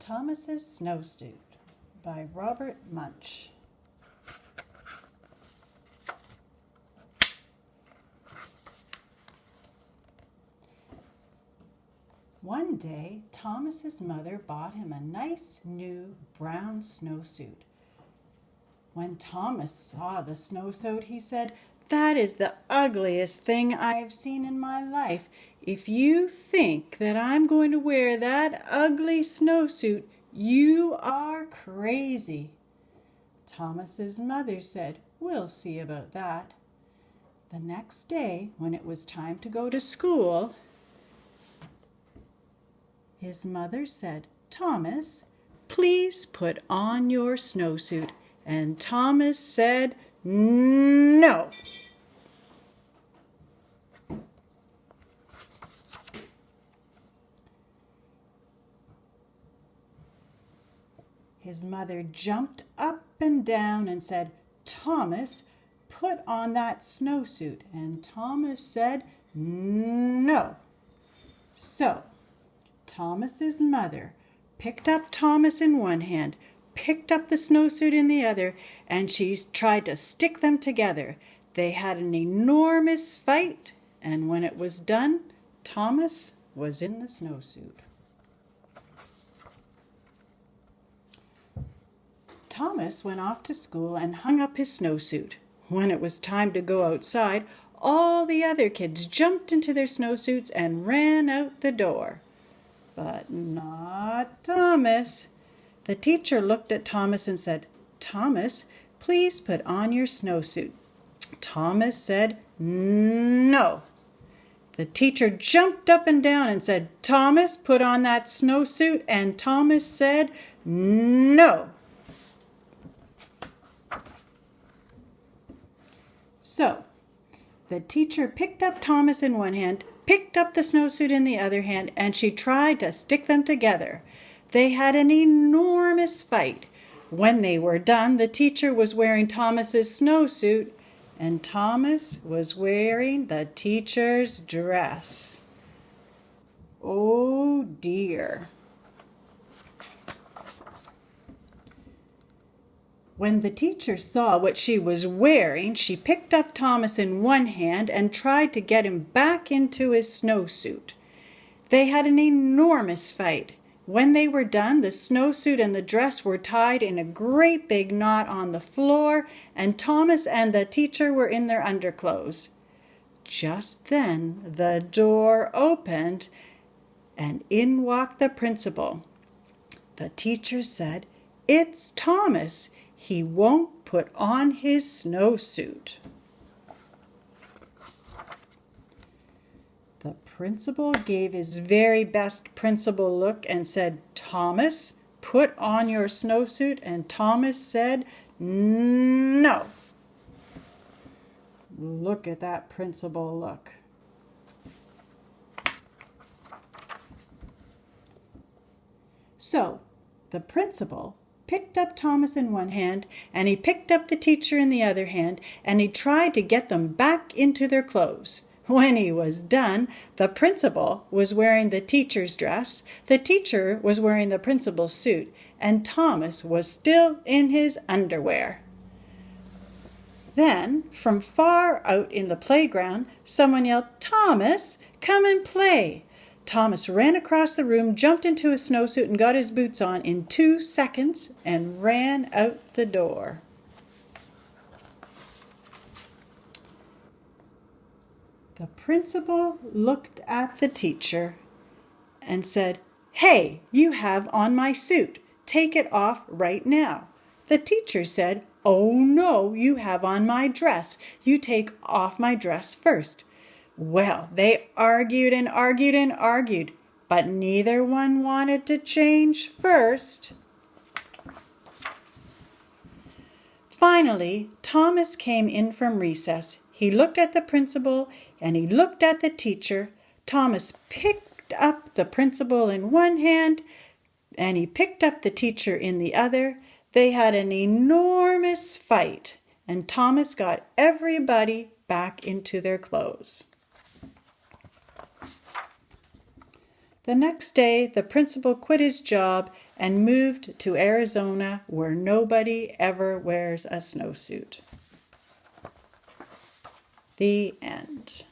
Thomas's Snowsuit by Robert Munch. One day, Thomas's mother bought him a nice new brown snowsuit. When Thomas saw the snowsuit, he said, "That is the ugliest thing I have seen in my life. If you think that I'm going to wear that ugly snowsuit, you are crazy." Thomas's mother said, "We'll see about that." The next day, when it was time to go to school, his mother said, "Thomas, please put on your snowsuit." And Thomas said, "No." His mother jumped up and down and said, "Thomas, put on that snowsuit." And Thomas said, "No." So, Thomas's mother picked up Thomas in one hand, picked up the snowsuit in the other, and she tried to stick them together. They had an enormous fight, and when it was done, Thomas was in the snowsuit. Thomas went off to school and hung up his snowsuit. When it was time to go outside, all the other kids jumped into their snowsuits and ran out the door. But not Thomas. The teacher looked at Thomas and said, "Thomas, please put on your snowsuit." Thomas said, "No." The teacher jumped up and down and said, "Thomas, put on that snowsuit." And Thomas said, "No." So, the teacher picked up Thomas in one hand, picked up the snowsuit in the other hand, and she tried to stick them together. They had an enormous fight. When they were done, the teacher was wearing Thomas's snowsuit, and Thomas was wearing the teacher's dress. Oh dear. When the teacher saw what she was wearing, she picked up Thomas in one hand and tried to get him back into his snowsuit. They had an enormous fight. When they were done, the snowsuit and the dress were tied in a great big knot on the floor, and Thomas and the teacher were in their underclothes. Just then, the door opened, and in walked the principal. The teacher said, "It's Thomas. He won't put on his snowsuit." The principal gave his very best principal look and said, "Thomas, put on your snowsuit." And Thomas said, "No." Look at that principal look. So, the principal picked up Thomas in one hand, and he picked up the teacher in the other hand, and he tried to get them back into their clothes. When he was done, the principal was wearing the teacher's dress, the teacher was wearing the principal's suit, and Thomas was still in his underwear. Then, from far out in the playground, someone yelled, "Thomas, come and play." Thomas ran across the room, jumped into his snowsuit, and got his boots on in 2 seconds and ran out the door. The principal looked at the teacher and said, "Hey, you have on my suit. Take it off right now." The teacher said, "Oh no, you have on my dress. You take off my dress first." Well, they argued and argued and argued, but neither one wanted to change first. Finally, Thomas came in from recess. He looked at the principal and he looked at the teacher. Thomas picked up the principal in one hand and he picked up the teacher in the other. They had an enormous fight, and Thomas got everybody back into their clothes. The next day, the principal quit his job and moved to Arizona, where nobody ever wears a snowsuit. The end.